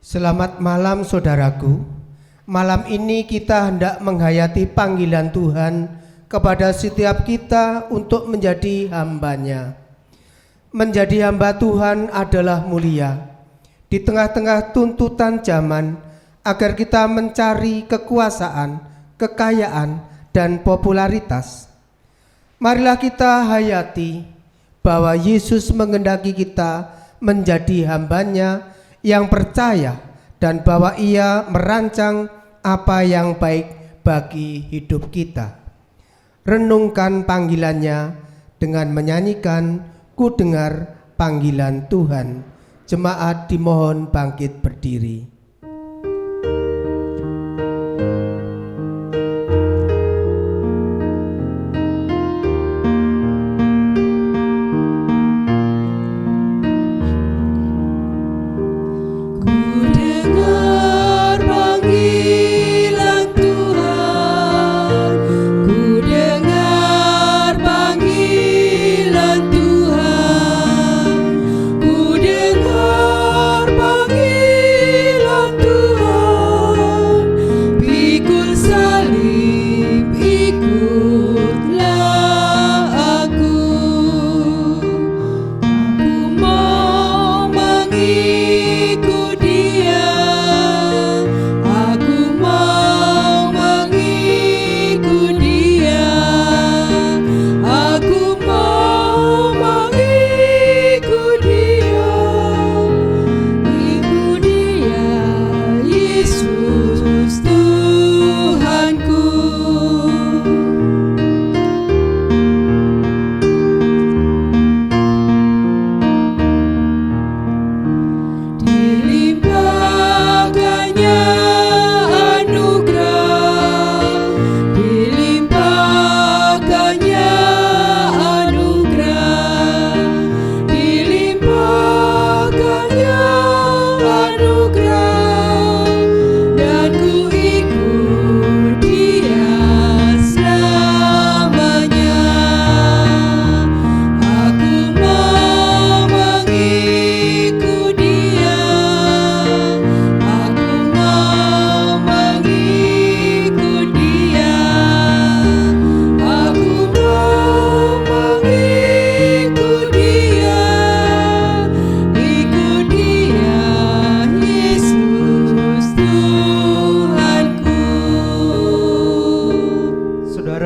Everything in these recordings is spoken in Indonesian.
Selamat malam saudaraku. Malam ini kita hendak menghayati panggilan Tuhan kepada setiap kita untuk menjadi hamba-Nya. Menjadi hamba Tuhan adalah mulia. Di tengah-tengah tuntutan zaman agar kita mencari kekuasaan, kekayaan, dan popularitas. Marilah kita hayati bahwa Yesus menghendaki kita menjadi hamba-Nya yang percaya dan bahwa Ia merancang apa yang baik bagi hidup kita. Renungkan panggilannya dengan menyanyikan Ku dengar panggilan Tuhan. Jemaat dimohon bangkit berdiri.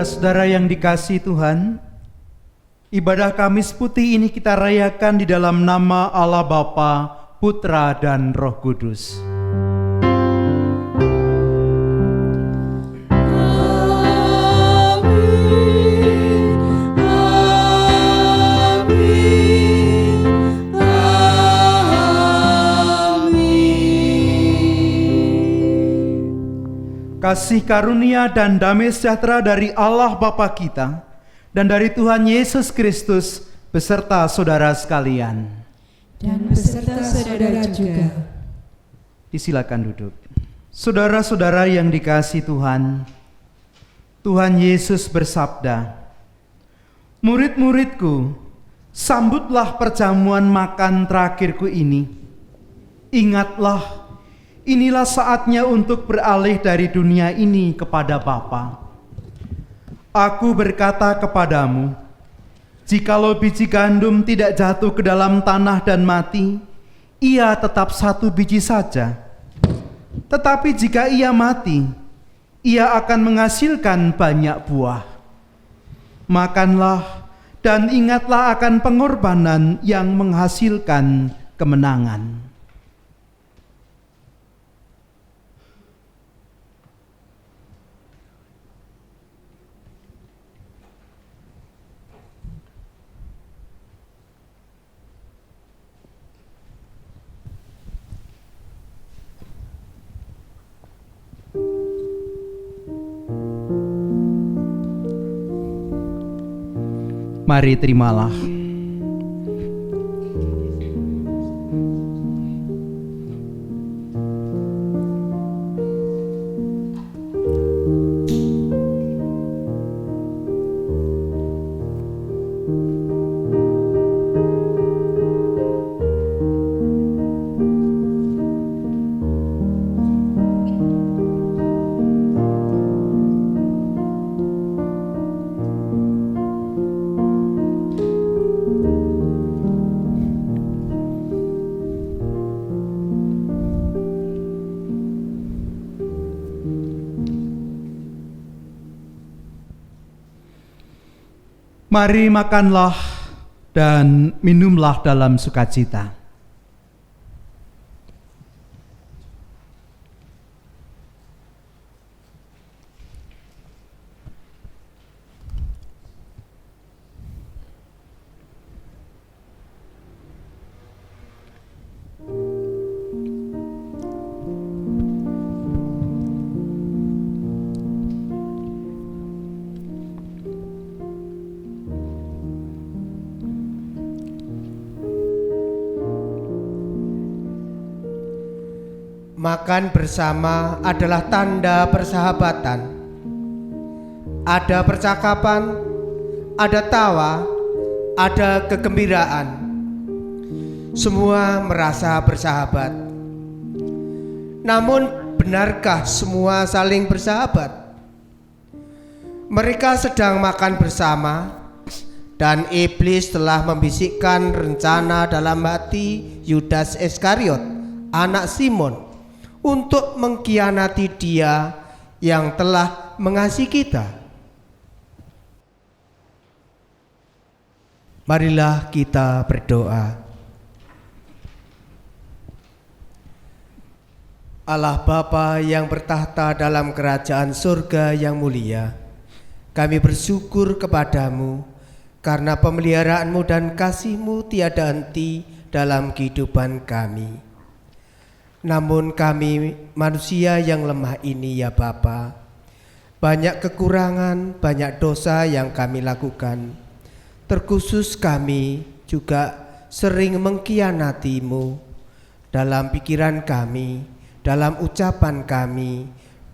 Saudara yang dikasihi Tuhan, ibadah Kamis Putih ini kita rayakan di dalam nama Allah Bapa, Putra, dan Roh Kudus. Kasih karunia dan damai sejahtera dari Allah Bapa kita dan dari Tuhan Yesus Kristus beserta saudara sekalian. Dan beserta saudara juga. Disilakan duduk. Saudara-saudara yang dikasihi Tuhan, Tuhan Yesus bersabda, "Murid-muridku, sambutlah perjamuan makan terakhirku ini. Ingatlah, inilah saatnya untuk beralih dari dunia ini kepada Bapa. Aku berkata kepadamu, jikalau biji gandum tidak jatuh ke dalam tanah dan mati, ia tetap satu biji saja. Tetapi jika ia mati, ia akan menghasilkan banyak buah. Makanlah dan ingatlah akan pengorbanan yang menghasilkan kemenangan." Mari terimalah. Mari makanlah dan minumlah dalam sukacita. Makan bersama adalah tanda persahabatan. Ada percakapan, ada tawa, ada kegembiraan. Semua merasa bersahabat. Namun, benarkah semua saling bersahabat? Mereka sedang makan bersama, dan iblis telah membisikkan rencana dalam hati Yudas Iskariot, anak Simon, untuk mengkhianati Dia yang telah mengasihi kita. Marilah kita berdoa. Allah Bapa yang bertahta dalam kerajaan surga yang mulia, kami bersyukur kepadamu karena pemeliharaanmu dan kasih-Mu tiada henti dalam kehidupan kami. Namun kami manusia yang lemah ini ya Bapa, banyak kekurangan, banyak dosa yang kami lakukan. Terkhusus kami juga sering mengkhianati-Mu dalam pikiran kami, dalam ucapan kami,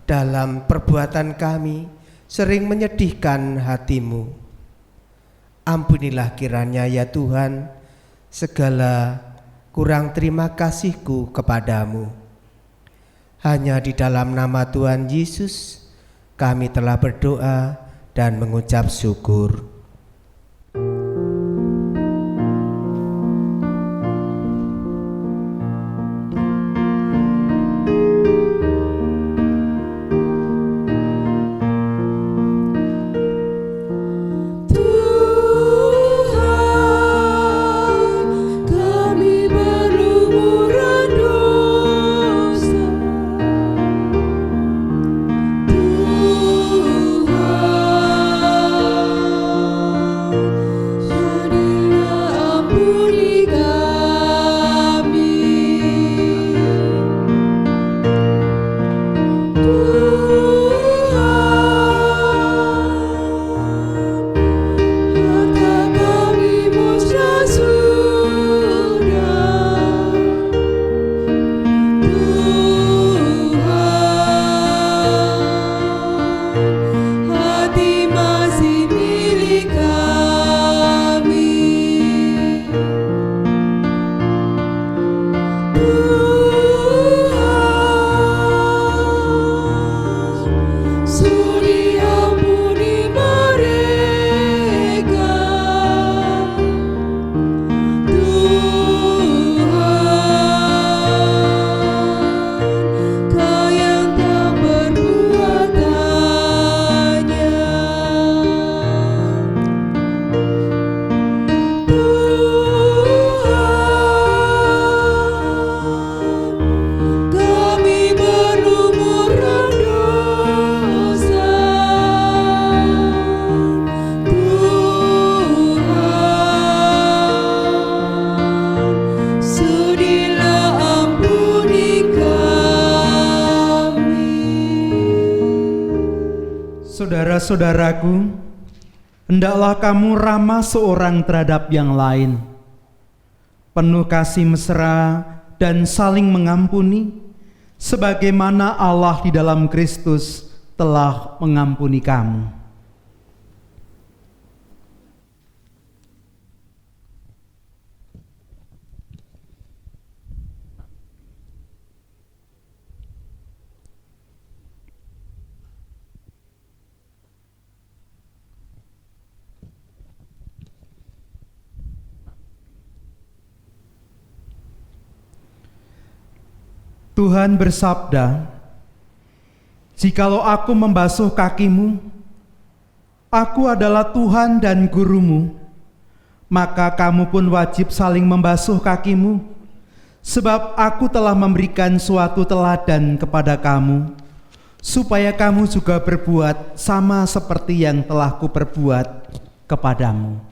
dalam perbuatan kami, sering menyedihkan hati-Mu. Ampunilah kiranya ya Tuhan segala kurang terima kasihku kepadamu. Hanya di dalam nama Tuhan Yesus kami telah berdoa dan mengucap syukur. Saudara-saudaraku, hendaklah kamu ramah seorang terhadap yang lain, penuh kasih mesra dan saling mengampuni, sebagaimana Allah di dalam Kristus telah mengampuni kamu. Tuhan bersabda, "Jikalau aku membasuh kakimu, Aku adalah Tuhan dan gurumu, maka kamu pun wajib saling membasuh kakimu, sebab aku telah memberikan suatu teladan kepada kamu, supaya kamu juga berbuat sama seperti yang telah kuperbuat kepadamu.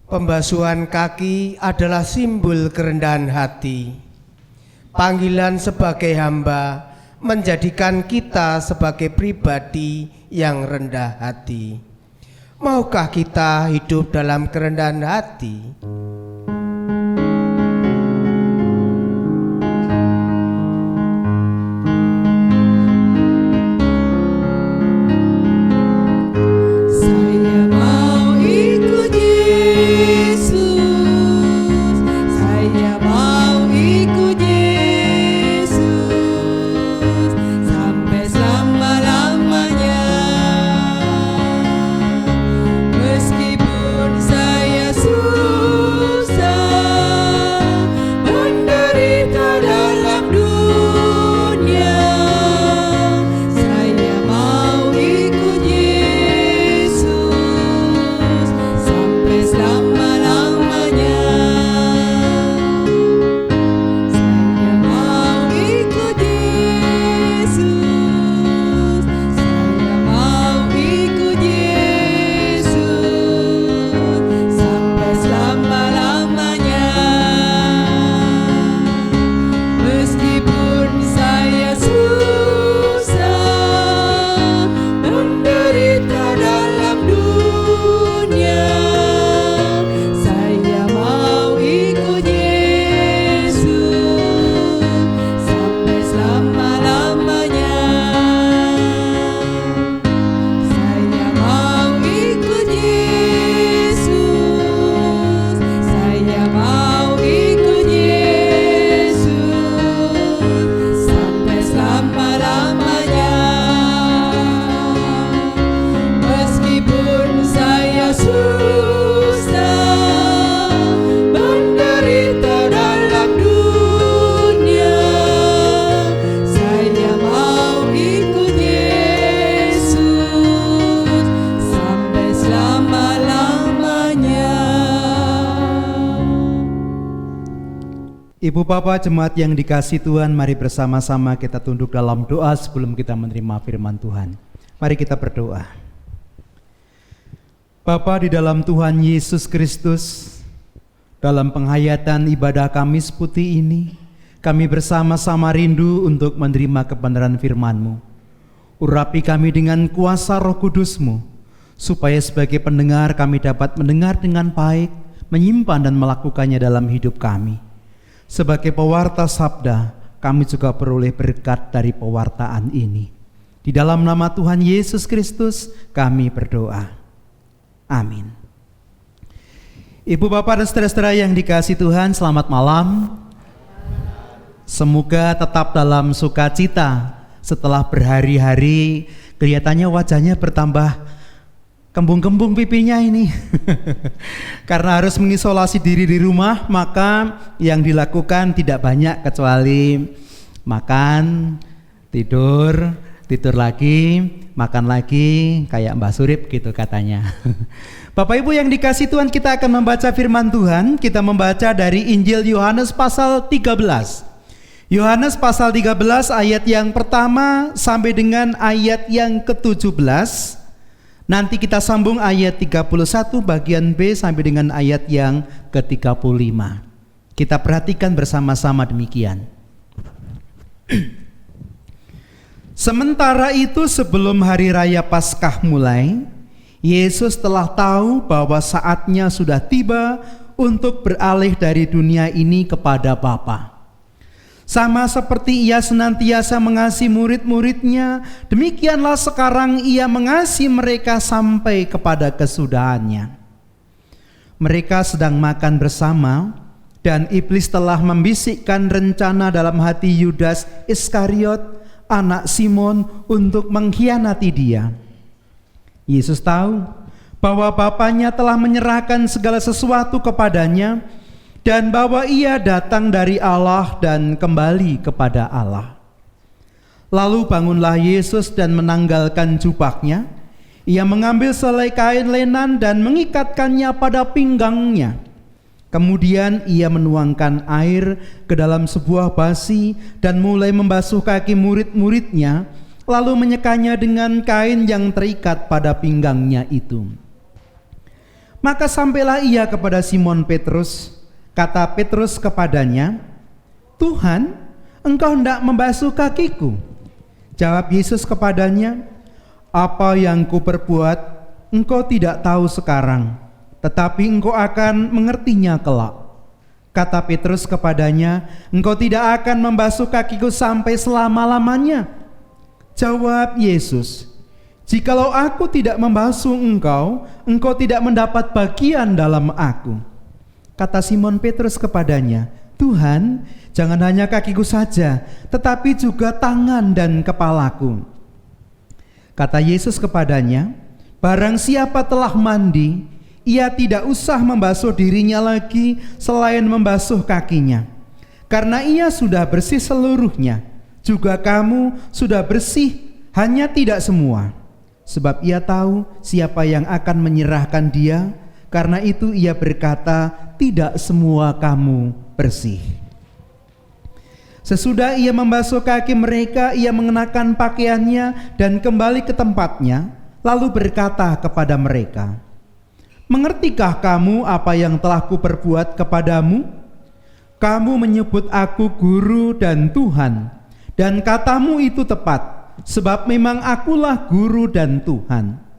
Pembasuhan kaki adalah simbol kerendahan hati. Panggilan sebagai hamba menjadikan kita sebagai pribadi yang rendah hati. Maukah kita hidup dalam kerendahan hati? Meskipun saya sudah Ibu Bapak jemaat yang dikasihi Tuhan, mari bersama-sama kita tunduk dalam doa sebelum kita menerima firman Tuhan. Mari kita berdoa. Bapa di dalam Tuhan Yesus Kristus, dalam penghayatan ibadah Kamis Putih ini, kami bersama-sama rindu untuk menerima kebenaran firman-Mu. Urapi kami dengan kuasa Roh Kudus-Mu, supaya sebagai pendengar kami dapat mendengar dengan baik, menyimpan dan melakukannya dalam hidup kami. Sebagai pewarta sabda, kami juga peroleh berkat dari pewartaan ini. Di dalam nama Tuhan Yesus Kristus, kami berdoa. Amin. Ibu, Bapak, dan saudara-saudara yang dikasihi Tuhan, selamat malam. Semoga tetap dalam sukacita setelah berhari-hari kelihatannya wajahnya bertambah kembung-kembung pipinya ini. Karena harus mengisolasi diri di rumah, maka yang dilakukan tidak banyak kecuali makan, tidur lagi, makan lagi, kayak Mbak Surip gitu katanya. Bapak Ibu yang dikasihi Tuhan, kita akan membaca firman Tuhan. Kita membaca dari Injil Yohanes pasal 13. Yohanes pasal 13 ayat yang pertama sampai dengan ayat yang ke-17. Nanti kita sambung ayat 31 bagian B sampai dengan ayat yang ke-35. Kita perhatikan bersama-sama demikian. Sementara itu sebelum hari raya Paskah mulai, Yesus telah tahu bahwa saatnya sudah tiba untuk beralih dari dunia ini kepada Bapa. Sama seperti ia senantiasa mengasihi murid-muridnya, demikianlah sekarang ia mengasihi mereka sampai kepada kesudahannya. Mereka sedang makan bersama, dan iblis telah membisikkan rencana dalam hati Yudas Iskariot, anak Simon, untuk mengkhianati dia. Yesus tahu bahwa Bapanya telah menyerahkan segala sesuatu kepadanya, dan bahwa ia datang dari Allah dan kembali kepada Allah. Lalu bangunlah Yesus dan menanggalkan jubahnya. Ia mengambil selai kain lenan dan mengikatkannya pada pinggangnya. Kemudian ia menuangkan air ke dalam sebuah basi dan mulai membasuh kaki murid-muridnya, lalu menyekanya dengan kain yang terikat pada pinggangnya itu. Maka sampailah ia kepada Simon Petrus. Kata Petrus kepadanya, "Tuhan, engkau hendak membasuh kakiku?" Jawab Yesus kepadanya, "Apa yang kuperbuat, engkau tidak tahu sekarang, tetapi engkau akan mengertinya kelak." Kata Petrus kepadanya, "Engkau tidak akan membasuh kakiku sampai selama-lamanya." Jawab Yesus, "Jikalau aku tidak membasuh engkau, engkau tidak mendapat bagian dalam aku." Kata Simon Petrus kepadanya, "Tuhan, jangan hanya kakiku saja, tetapi juga tangan dan kepalaku." Kata Yesus kepadanya, "Barang siapa telah mandi, ia tidak usah membasuh dirinya lagi selain membasuh kakinya, karena ia sudah bersih seluruhnya. Juga kamu sudah bersih, hanya tidak semua. Sebab ia tahu siapa yang akan menyerahkan dia, karena itu ia berkata, tidak semua kamu bersih." Sesudah ia membasuh kaki mereka, ia mengenakan pakaiannya dan kembali ke tempatnya, lalu berkata kepada mereka, "Mengertikah kamu apa yang telah kuperbuat kepadamu? Kamu menyebut aku guru dan Tuhan, dan katamu itu tepat, sebab memang akulah guru dan Tuhan.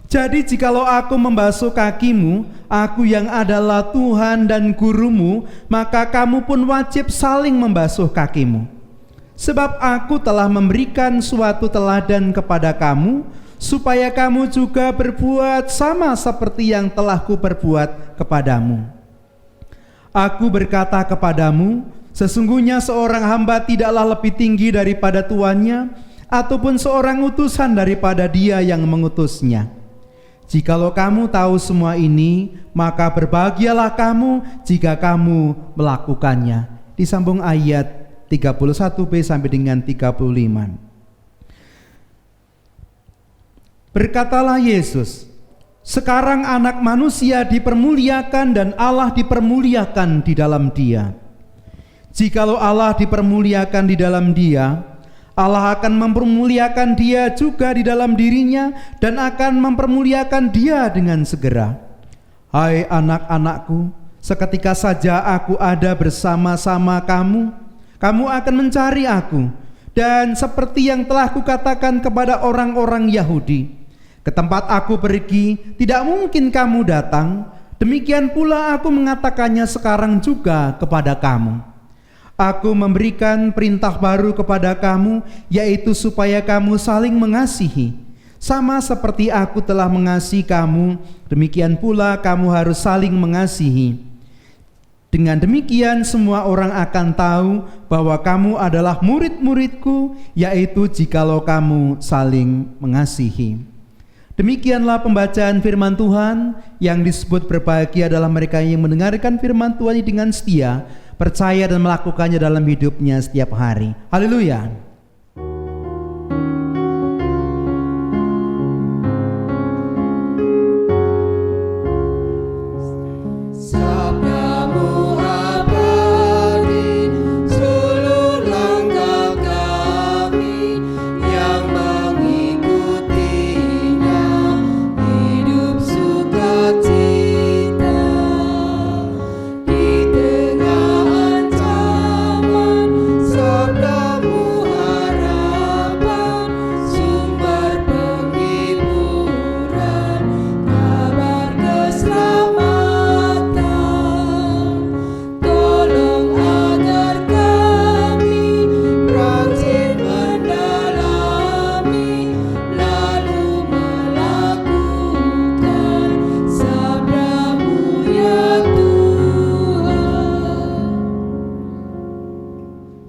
Jadi jikalau aku membasuh kakimu, aku yang adalah Tuhan dan gurumu, maka kamu pun wajib saling membasuh kakimu. Sebab aku telah memberikan suatu teladan kepada kamu, supaya kamu juga berbuat sama seperti yang telah kuperbuat kepadamu. Aku berkata kepadamu, sesungguhnya seorang hamba tidaklah lebih tinggi daripada tuannya, ataupun seorang utusan daripada dia yang mengutusnya. Jikalau kamu tahu semua ini, maka berbahagialah kamu jika kamu melakukannya." Disambung ayat 31b sampai dengan 35. Berkatalah Yesus, "Sekarang anak manusia dipermuliakan dan Allah dipermuliakan di dalam dia. Jikalau Allah dipermuliakan di dalam dia, Allah akan mempermuliakan dia juga di dalam dirinya dan akan mempermuliakan dia dengan segera. Hai anak-anakku, seketika saja aku ada bersama-sama kamu, kamu akan mencari aku. Dan seperti yang telah kukatakan kepada orang-orang Yahudi, ke tempat aku pergi tidak mungkin kamu datang, demikian pula aku mengatakannya sekarang juga kepada kamu. Aku memberikan perintah baru kepada kamu, yaitu supaya kamu saling mengasihi. Sama seperti aku telah mengasihi kamu, demikian pula kamu harus saling mengasihi. Dengan demikian semua orang akan tahu bahwa kamu adalah murid-muridku, yaitu jikalau kamu saling mengasihi. Demikianlah pembacaan firman Tuhan. Yang disebut berbahagia adalah mereka yang mendengarkan firman Tuhan dengan setia, percaya dan melakukannya dalam hidupnya setiap hari. Haleluya.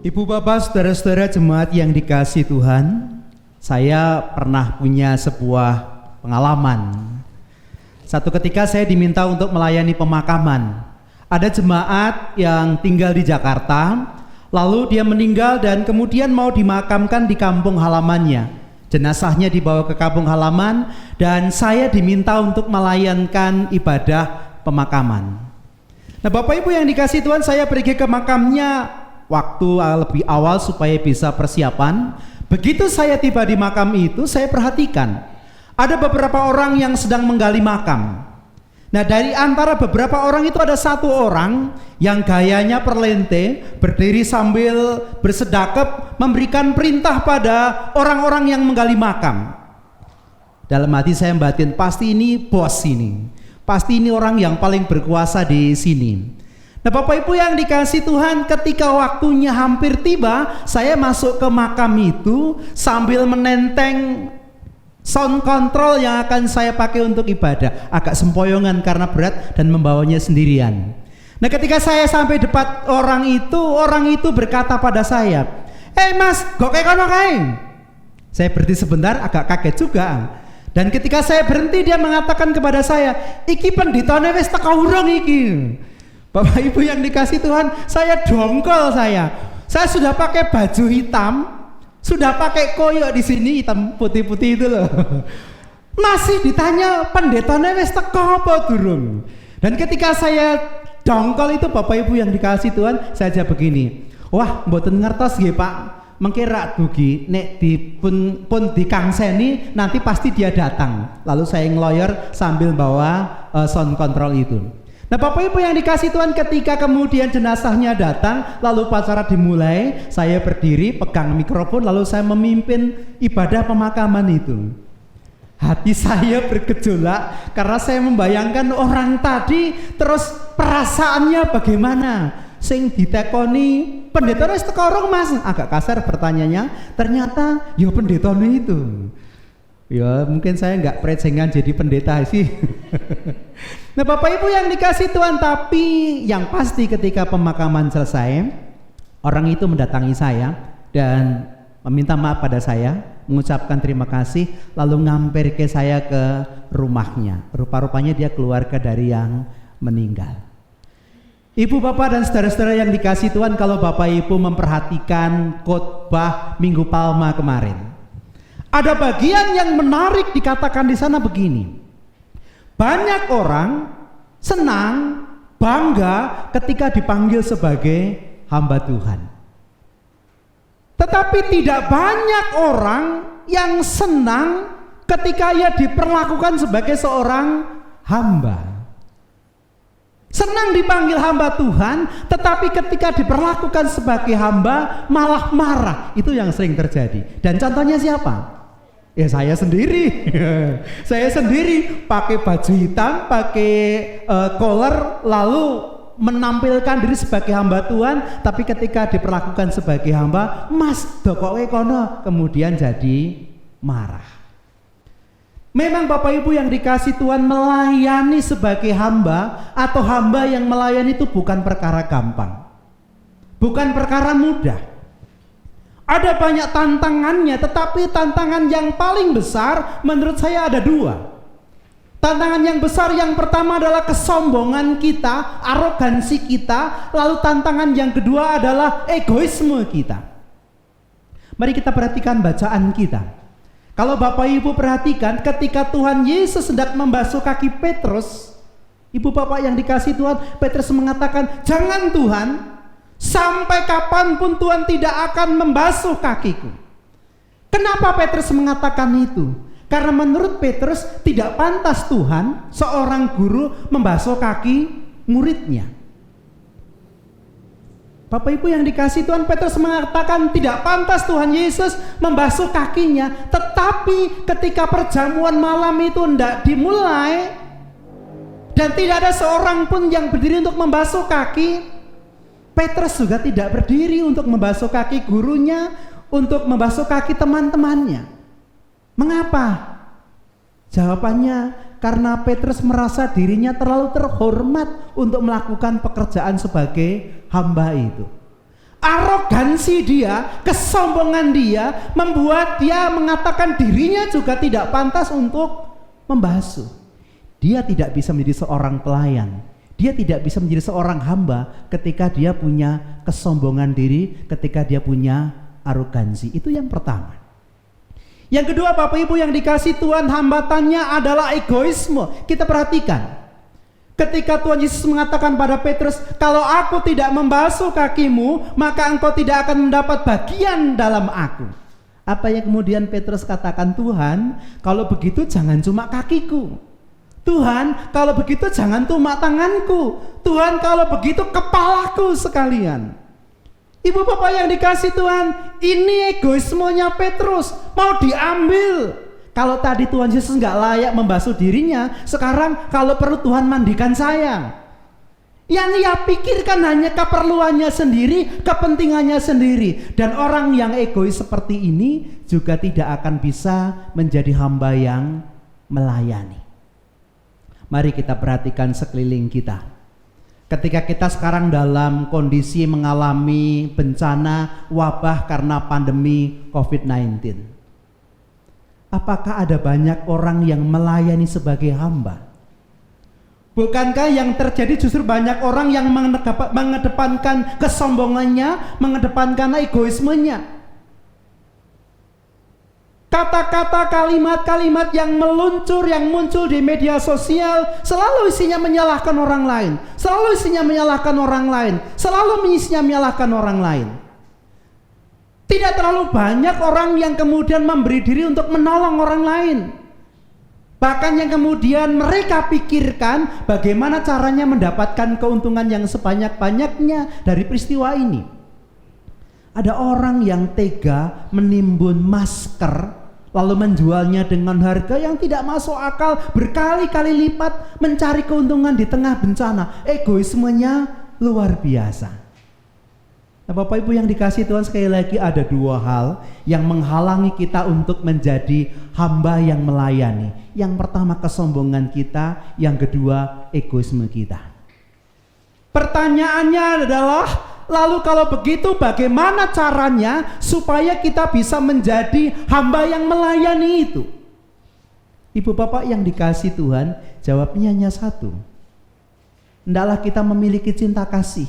Ibu bapak saudara-saudara jemaat yang dikasihi Tuhan, saya pernah punya sebuah pengalaman. Satu ketika saya diminta untuk melayani pemakaman. Ada jemaat yang tinggal di Jakarta, lalu dia meninggal dan kemudian mau dimakamkan di kampung halamannya. Jenazahnya dibawa ke kampung halaman dan saya diminta untuk melayankan ibadah pemakaman. Nah Bapak Ibu yang dikasihi Tuhan, saya pergi ke makamnya waktu lebih awal supaya bisa persiapan. Begitu saya tiba di makam itu, saya perhatikan ada beberapa orang yang sedang menggali makam. Nah dari antara beberapa orang itu ada satu orang yang gayanya perlente, berdiri sambil bersedekap, memberikan perintah pada orang-orang yang menggali makam. Dalam hati saya batin, pasti ini bos ini, pasti ini orang yang paling berkuasa di sini. Nah Bapak Ibu yang dikasihi Tuhan, ketika waktunya hampir tiba, saya masuk ke makam itu sambil menenteng sound control yang akan saya pakai untuk ibadah. Agak sempoyongan karena berat dan membawanya sendirian. Nah ketika saya sampai depan orang itu berkata pada saya, Mas, kok kayak kono kae?" Saya berhenti sebentar, agak kaget juga. Dan ketika saya berhenti, dia mengatakan kepada saya, "Iki pendetane wis teko urung iki." Bapak Ibu yang dikasihi Tuhan, saya dongkol saya sudah pakai baju hitam, sudah pakai koyo di sini hitam putih-putih itu loh. Masih ditanya pendetanya wis teko apa durung. Dan ketika saya dongkol itu Bapak Ibu yang dikasihi Tuhan, saya jawab begini, "Wah, mboten ngertos nggih Pak, mengke rak dugi nek dipun dikangseni nanti pasti dia datang." Lalu saya ngeloyor sambil bawa sound control itu. Nah Bapak Ibu yang dikasihi Tuhan, ketika kemudian jenazahnya datang, lalu upacara dimulai, saya berdiri pegang mikrofon lalu saya memimpin ibadah pemakaman itu. Hati saya bergejolak karena saya membayangkan orang tadi, terus perasaannya bagaimana. Sing ditekoni, "Pendeta wis teko urung Mas?" Agak kasar pertanyaannya, ternyata ya pendetane itu. Ya mungkin saya nggak prejengan jadi pendeta sih. Nah Bapak Ibu yang dikasihi Tuhan, tapi yang pasti ketika pemakaman selesai, orang itu mendatangi saya dan meminta maaf pada saya, mengucapkan terima kasih, lalu ngamper ke saya ke rumahnya. Rupa-rupanya dia keluarga dari yang meninggal. Ibu bapak dan saudara-saudara yang dikasihi Tuhan, kalau Bapak Ibu memperhatikan khotbah Minggu Palma kemarin, ada bagian yang menarik dikatakan di sana begini. Banyak orang senang, bangga ketika dipanggil sebagai hamba Tuhan. Tetapi tidak banyak orang yang senang ketika ia diperlakukan sebagai seorang hamba. Senang dipanggil hamba Tuhan, tetapi ketika diperlakukan sebagai hamba malah marah. Itu yang sering terjadi. Dan contohnya siapa? Ya saya sendiri. Saya sendiri pakai baju hitam, pakai collar, lalu menampilkan diri sebagai hamba Tuhan, tapi ketika diperlakukan sebagai hamba, Mas dokoke kono, kemudian jadi marah. Memang Bapak Ibu yang dikasih Tuhan, melayani sebagai hamba atau hamba yang melayani itu bukan perkara gampang, bukan perkara mudah. Ada banyak tantangannya, tetapi tantangan yang paling besar menurut saya ada dua. Tantangan yang besar yang pertama adalah kesombongan kita, arogansi kita. Lalu tantangan yang kedua adalah egoisme kita. Mari kita perhatikan bacaan kita. Kalau Bapak Ibu perhatikan, ketika Tuhan Yesus hendak membasuh kaki Petrus, Ibu Bapak yang dikasih Tuhan, Petrus mengatakan, jangan Tuhan, sampai kapanpun Tuhan tidak akan membasuh kakiku. Kenapa Petrus mengatakan itu? Karena menurut Petrus tidak pantas Tuhan seorang guru membasuh kaki muridnya. Bapak Ibu yang dikasih Tuhan, Petrus mengatakan tidak pantas Tuhan Yesus membasuh kakinya. Tetapi ketika perjamuan malam itu hendak dimulai dan tidak ada seorang pun yang berdiri untuk membasuh kaki, Petrus juga tidak berdiri untuk membasuh kaki gurunya, untuk membasuh kaki teman-temannya. Mengapa? Jawabannya karena Petrus merasa dirinya terlalu terhormat untuk melakukan pekerjaan sebagai hamba itu. Arogansi dia, kesombongan dia membuat dia mengatakan dirinya juga tidak pantas untuk membasuh. Dia tidak bisa menjadi seorang pelayan. Dia tidak bisa menjadi seorang hamba ketika dia punya kesombongan diri, ketika dia punya arogansi. Itu yang pertama. Yang kedua Bapak Ibu yang dikasih Tuhan, hambatannya adalah egoisme. Kita perhatikan. Ketika Tuhan Yesus mengatakan pada Petrus, kalau aku tidak membasuh kakimu, maka engkau tidak akan mendapat bagian dalam aku. Apa yang kemudian Petrus katakan? Tuhan, kalau begitu jangan cuma kakiku. Tuhan, kalau begitu jangan cuma tanganku. Tuhan, kalau begitu kepalaku sekalian. Ibu Bapak yang dikasih Tuhan, ini egoismenya Petrus, mau diambil. Kalau tadi Tuhan Yesus nggak layak membasuh dirinya, sekarang kalau perlu Tuhan mandikan saya. Yang ia pikirkan hanya keperluannya sendiri, kepentingannya sendiri. Dan orang yang egois seperti ini juga tidak akan bisa menjadi hamba yang melayani. Mari kita perhatikan sekeliling kita. Ketika kita sekarang dalam kondisi mengalami bencana wabah karena pandemi COVID-19, apakah ada banyak orang yang melayani sebagai hamba? Bukankah yang terjadi justru banyak orang yang mengedepankan kesombongannya, mengedepankan egoismenya? Kata-kata, kalimat-kalimat yang meluncur, yang muncul di media sosial selalu isinya menyalahkan orang lain, selalu isinya menyalahkan orang lain, selalu isinya menyalahkan orang lain. Tidak terlalu banyak orang yang kemudian memberi diri untuk menolong orang lain. Bahkan yang kemudian mereka pikirkan bagaimana caranya mendapatkan keuntungan yang sebanyak-banyaknya dari peristiwa ini. Ada orang yang tega menimbun masker lalu menjualnya dengan harga yang tidak masuk akal, berkali-kali lipat, mencari keuntungan di tengah bencana. Egoismenya luar biasa. Nah, Bapak Ibu yang dikasih Tuhan, sekali lagi ada dua hal yang menghalangi kita untuk menjadi hamba yang melayani. Yang pertama kesombongan kita, yang kedua egoisme kita. Pertanyaannya adalah, lalu kalau begitu bagaimana caranya supaya kita bisa menjadi hamba yang melayani itu? Ibu Bapak yang dikasih Tuhan, jawabnya hanya satu. Hendaklah kita memiliki cinta kasih.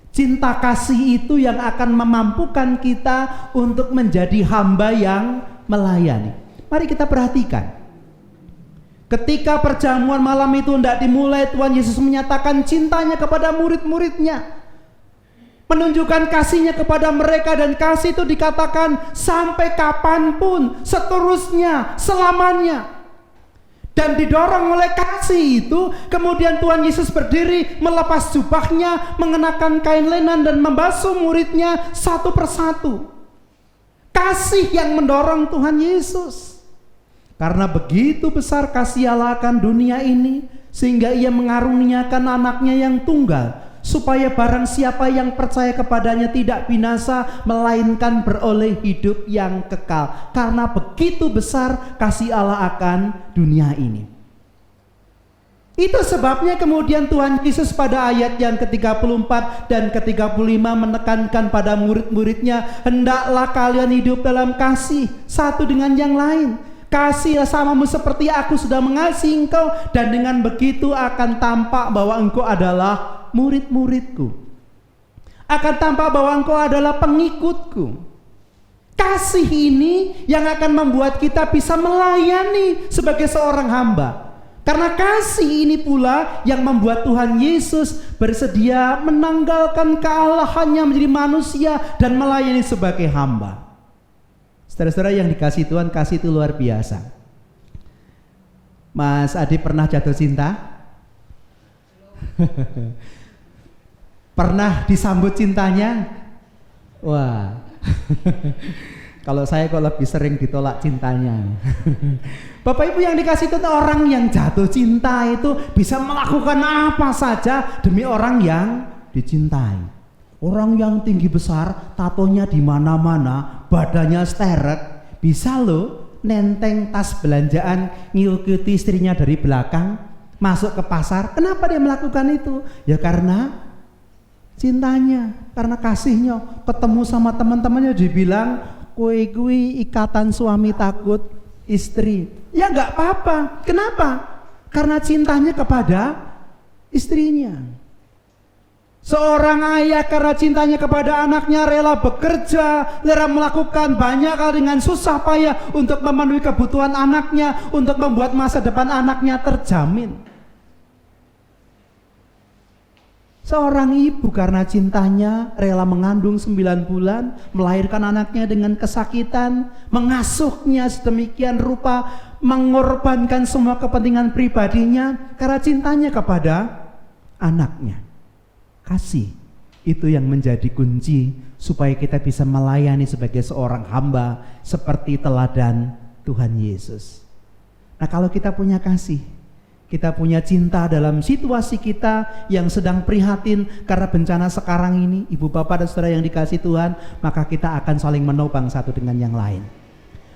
Cinta kasih itu yang akan memampukan kita untuk menjadi hamba yang melayani. Mari kita perhatikan. Ketika perjamuan malam itu hendak dimulai, Tuhan Yesus menyatakan cintanya kepada murid-muridnya. menunjukkan kasihnya kepada mereka, dan kasih itu dikatakan sampai kapanpun, seterusnya, selamanya. Dan didorong oleh kasih itu, kemudian Tuhan Yesus berdiri, melepas jubahnya, mengenakan kain lenan dan membasuh muridnya satu persatu. Kasih yang mendorong Tuhan Yesus. Karena begitu besar kasih Allah akan dunia ini, sehingga ia mengaruniakan anaknya yang tunggal, supaya barang siapa yang percaya kepadanya tidak binasa, melainkan beroleh hidup yang kekal. Karena begitu besar kasih Allah akan dunia ini. Itu sebabnya kemudian Tuhan Yesus pada ayat yang ke-34 dan ke-35 menekankan pada murid-muridnya, hendaklah kalian hidup dalam kasih satu dengan yang lain. Kasihlah samamu seperti aku sudah mengasihi engkau, dan dengan begitu akan tampak bahwa engkau adalah murid-muridku. Akan tampak bahwa engkau adalah pengikutku. Kasih ini yang akan membuat kita bisa melayani sebagai seorang hamba. Karena kasih ini pula yang membuat Tuhan Yesus bersedia menanggalkan kealahannya menjadi manusia dan melayani sebagai hamba. Saudara-saudara yang dikasihi Tuhan, kasih itu luar biasa. Mas Adi pernah jatuh cinta? Pernah disambut cintanya? Wah. Kalau saya kok lebih sering ditolak cintanya. Bapak Ibu yang dikasihi Tuhan, orang yang jatuh cinta itu bisa melakukan apa saja demi orang yang dicintai. Orang yang tinggi besar, tatonya di mana-mana, badannya steret, bisa loh nenteng tas belanjaan, ngikuti istrinya dari belakang, masuk ke pasar. Kenapa dia melakukan itu? Ya karena cintanya, karena kasihnya. Ketemu sama teman-temannya dibilang, kui ikatan suami takut istri. Ya nggak apa-apa. Kenapa? Karena cintanya kepada istrinya. Seorang ayah karena cintanya kepada anaknya rela bekerja, rela melakukan banyak hal dengan susah payah untuk memenuhi kebutuhan anaknya, untuk membuat masa depan anaknya terjamin. Seorang ibu karena cintanya rela mengandung 9 bulan, melahirkan anaknya dengan kesakitan, mengasuhnya sedemikian rupa, mengorbankan semua kepentingan pribadinya karena cintanya kepada anaknya. Kasih itu yang menjadi kunci supaya kita bisa melayani sebagai seorang hamba seperti teladan Tuhan Yesus. Nah, kalau kita punya kasih, kita punya cinta dalam situasi kita yang sedang prihatin karena bencana sekarang ini, ibu bapak dan saudara yang dikasihi Tuhan, maka kita akan saling menopang satu dengan yang lain.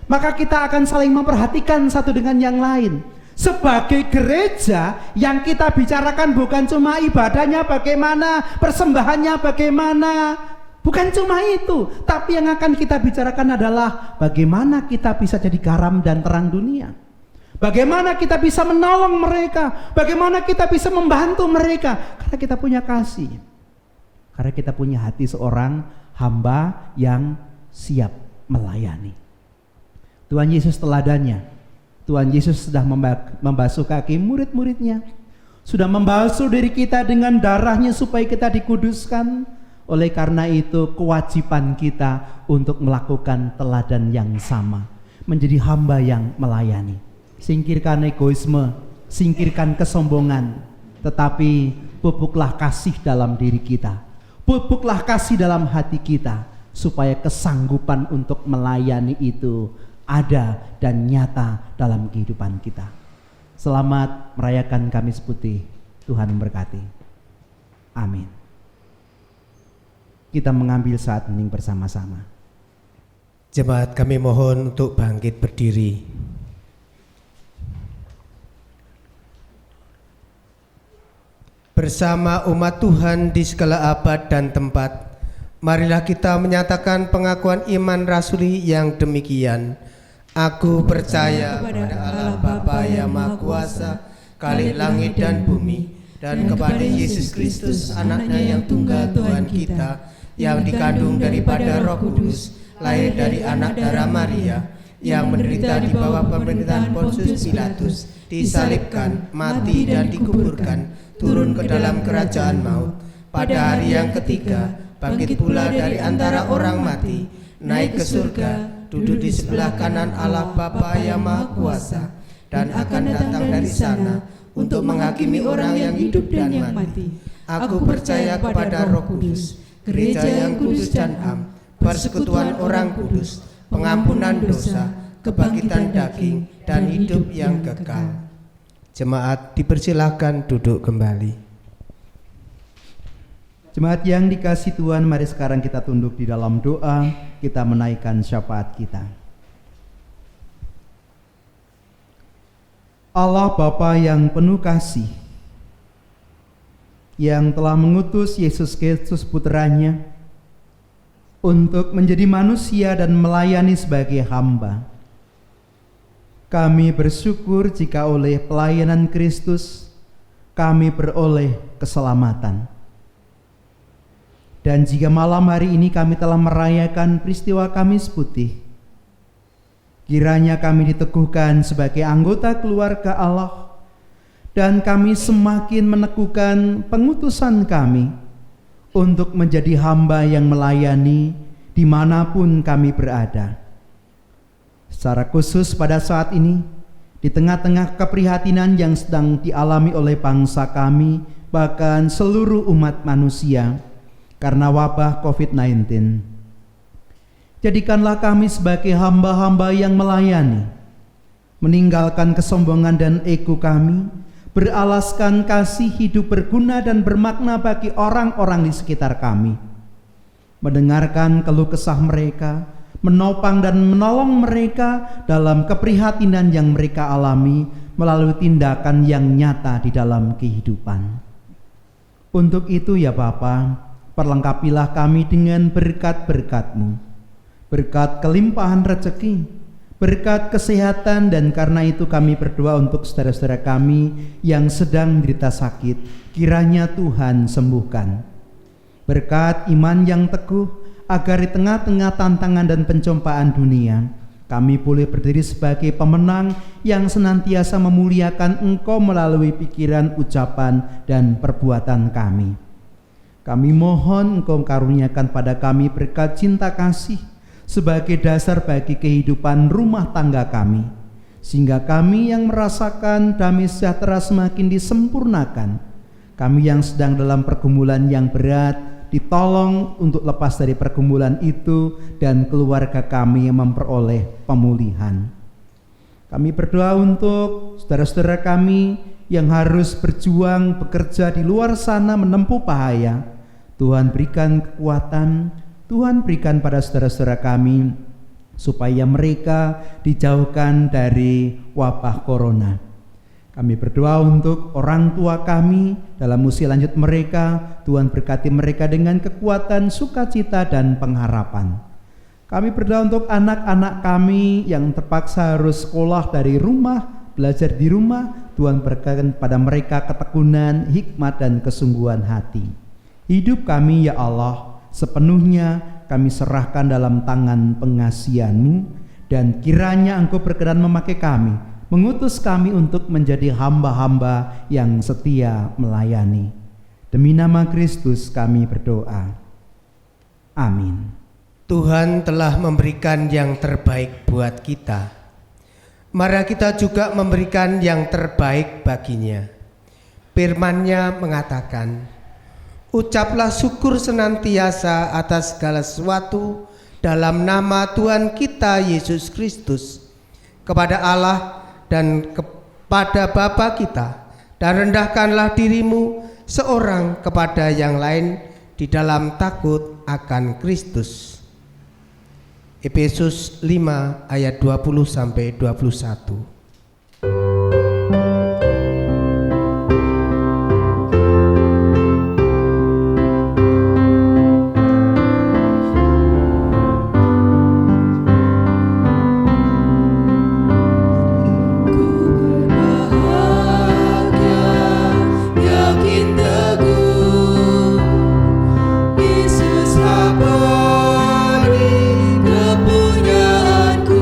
Maka kita akan saling memperhatikan satu dengan yang lain. Sebagai gereja yang kita bicarakan bukan cuma ibadahnya bagaimana, persembahannya bagaimana, bukan cuma itu, tapi yang akan kita bicarakan adalah bagaimana kita bisa jadi garam dan terang dunia. Bagaimana kita bisa menolong mereka, bagaimana kita bisa membantu mereka, karena kita punya kasih. Karena kita punya hati seorang hamba yang siap melayani. Tuhan Yesus teladannya. Tuhan Yesus sudah membasuh kaki murid-muridnya, sudah membasuh diri kita dengan darahnya supaya kita dikuduskan. Oleh karena itu kewajiban kita untuk melakukan teladan yang sama, menjadi hamba yang melayani. Singkirkan egoisme, singkirkan kesombongan, tetapi pupuklah kasih dalam diri kita, pupuklah kasih dalam hati kita, supaya kesanggupan untuk melayani itu ada dan nyata dalam kehidupan kita. Selamat merayakan Kamis Putih. Tuhan memberkati. Amin. Kita mengambil saat hening bersama-sama. Jemaat kami mohon untuk bangkit berdiri. Bersama umat Tuhan di segala abad dan tempat, marilah kita menyatakan pengakuan iman rasuli yang demikian. Aku percaya kepada Allah Bapa yang Maha Kuasa, Khalik langit dan bumi, dan kepada Yesus Kristus, anaknya yang tunggal Tuhan kita, yang dikandung daripada Roh Kudus, lahir dari anak darah Maria, yang menderita di bawah pemerintahan Pontius Pilatus, disalibkan, mati dan dikuburkan, turun ke dalam kerajaan maut. Pada hari yang ketiga, bangkit pula dari antara orang mati, naik ke surga, duduk di sebelah kanan Allah Bapa yang Maha Kuasa, dan akan datang dari sana untuk menghakimi orang yang hidup dan yang mati. Aku percaya kepada Roh Kudus, gereja yang kudus dan am, persekutuan orang kudus, pengampunan dosa, kebangkitan daging, dan hidup yang kekal. Jemaat dipersilahkan duduk kembali. Jemaat yang dikasihi Tuhan, mari sekarang kita tunduk di dalam doa, kita menaikkan syafaat kita. Allah Bapa yang penuh kasih, yang telah mengutus Yesus Kristus putranya untuk menjadi manusia dan melayani sebagai hamba. Kami bersyukur jika oleh pelayanan Kristus kami beroleh keselamatan. Dan jika malam hari ini kami telah merayakan peristiwa Kamis Putih, kiranya kami diteguhkan sebagai anggota keluarga Allah, dan kami semakin meneguhkan pengutusan kami untuk menjadi hamba yang melayani dimanapun kami berada. Secara khusus pada saat ini, di tengah-tengah keprihatinan yang sedang dialami oleh bangsa kami, bahkan seluruh umat manusia, karena wabah COVID-19. Jadikanlah kami sebagai hamba-hamba yang melayani, meninggalkan kesombongan dan ego kami, beralaskan kasih hidup berguna dan bermakna bagi orang-orang di sekitar kami, mendengarkan keluh kesah mereka, menopang dan menolong mereka dalam keprihatinan yang mereka alami melalui tindakan yang nyata di dalam kehidupan. Untuk itu ya Bapa, perlengkapilah kami dengan berkat-berkat-Mu, berkat kelimpahan rezeki, berkat kesehatan, dan karena itu kami berdoa untuk saudara-saudara kami yang sedang menderita sakit, kiranya Tuhan sembuhkan. Berkat iman yang teguh, agar di tengah-tengah tantangan dan pencobaan dunia, kami boleh berdiri sebagai pemenang yang senantiasa memuliakan Engkau melalui pikiran, ucapan, dan perbuatan kami. Kami mohon Engkau karuniakan pada kami berkat cinta kasih sebagai dasar bagi kehidupan rumah tangga kami, sehingga kami yang merasakan damai sejahtera semakin disempurnakan. Kami yang sedang dalam pergumulan yang berat ditolong untuk lepas dari pergumulan itu, dan keluarga kami yang memperoleh pemulihan. Kami berdoa untuk saudara-saudara kami yang harus berjuang bekerja di luar sana menempuh bahaya. Tuhan berikan kekuatan, Tuhan berikan pada saudara-saudara kami supaya mereka dijauhkan dari wabah corona. Kami berdoa untuk orang tua kami dalam usia lanjut mereka. Tuhan berkati mereka dengan kekuatan, sukacita, dan pengharapan. Kami berdoa untuk anak-anak kami yang terpaksa harus sekolah dari rumah, belajar di rumah. Tuhan berikan pada mereka ketekunan, hikmat, dan kesungguhan hati. Hidup kami ya Allah sepenuhnya kami serahkan dalam tangan pengasihan-Mu, dan kiranya Engkau berkenan memakai kami, mengutus kami untuk menjadi hamba-hamba yang setia melayani. Demi nama Kristus kami berdoa. Amin. Tuhan telah memberikan yang terbaik buat kita. Mari kita juga memberikan yang terbaik baginya. Firman-Nya mengatakan, ucaplah syukur senantiasa atas segala sesuatu dalam nama Tuhan kita Yesus Kristus kepada Allah dan kepada Bapa kita, dan rendahkanlah dirimu seorang kepada yang lain di dalam takut akan Kristus. Efesus 5 ayat 20-21. Kepunyaanku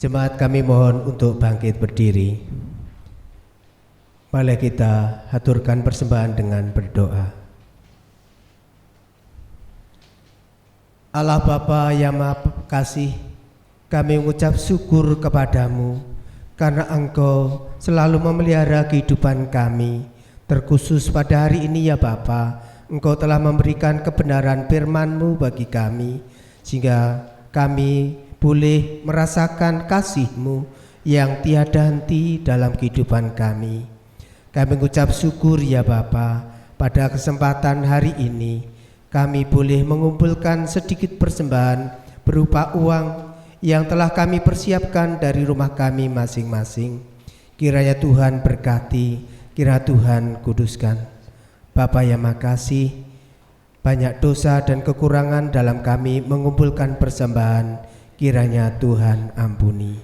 Jemaat kami mohon untuk bangkit berdiri. Mari kita haturkan persembahan dengan berdoa. Allah Bapa yang Maha Kasih, kami mengucap syukur kepadamu karena Engkau selalu memelihara kehidupan kami. Terkhusus pada hari ini ya Bapa, Engkau telah memberikan kebenaran firman-Mu bagi kami, sehingga kami boleh merasakan kasih-Mu yang tiada henti dalam kehidupan kami. Kami mengucap syukur ya Bapa, pada kesempatan hari ini kami boleh mengumpulkan sedikit persembahan berupa uang yang telah kami persiapkan dari rumah kami masing-masing. Kiranya Tuhan berkati, kiranya Tuhan kuduskan. Bapa yang makasih, banyak dosa dan kekurangan dalam kami mengumpulkan persembahan, kiranya Tuhan ampuni.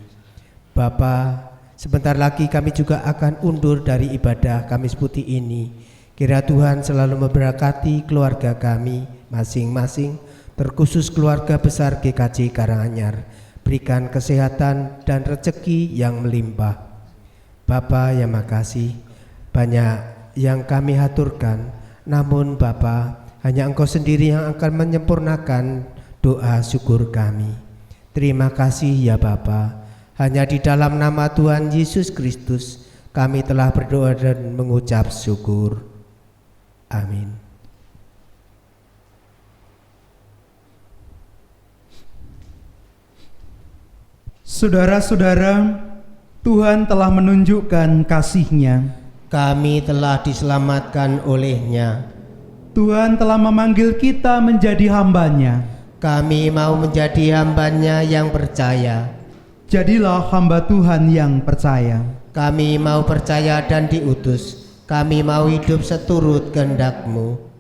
Bapa, sebentar lagi kami juga akan undur dari ibadah Kamis Putih ini. Kiranya Tuhan selalu memberkati keluarga kami masing-masing, terkhusus keluarga besar GKJ Karanganyar. Berikan kesehatan dan rezeki yang melimpah. Bapa yang makasih, banyak yang kami haturkan, namun Bapa, hanya Engkau sendiri yang akan menyempurnakan doa syukur kami. Terima kasih ya Bapa, hanya di dalam nama Tuhan Yesus Kristus kami telah berdoa dan mengucap syukur. Amin. Saudara-saudara, Tuhan telah menunjukkan kasih-Nya. Kami telah diselamatkan oleh-Nya. Tuhan telah memanggil kita menjadi hamba-Nya. Kami mau menjadi hamba-Nya yang percaya. Jadilah hamba Tuhan yang percaya. Kami mau percaya dan diutus. Kami mau hidup seturut kehendak-Mu.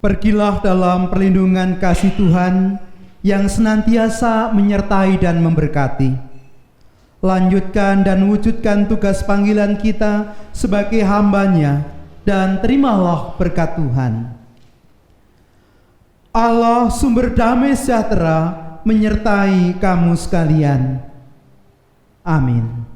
Pergilah dalam perlindungan kasih Tuhan yang senantiasa menyertai dan memberkati. Lanjutkan dan wujudkan tugas panggilan kita sebagai hamba-Nya dan terimalah berkat Tuhan. Allah sumber damai sejahtera menyertai kamu sekalian. Amin.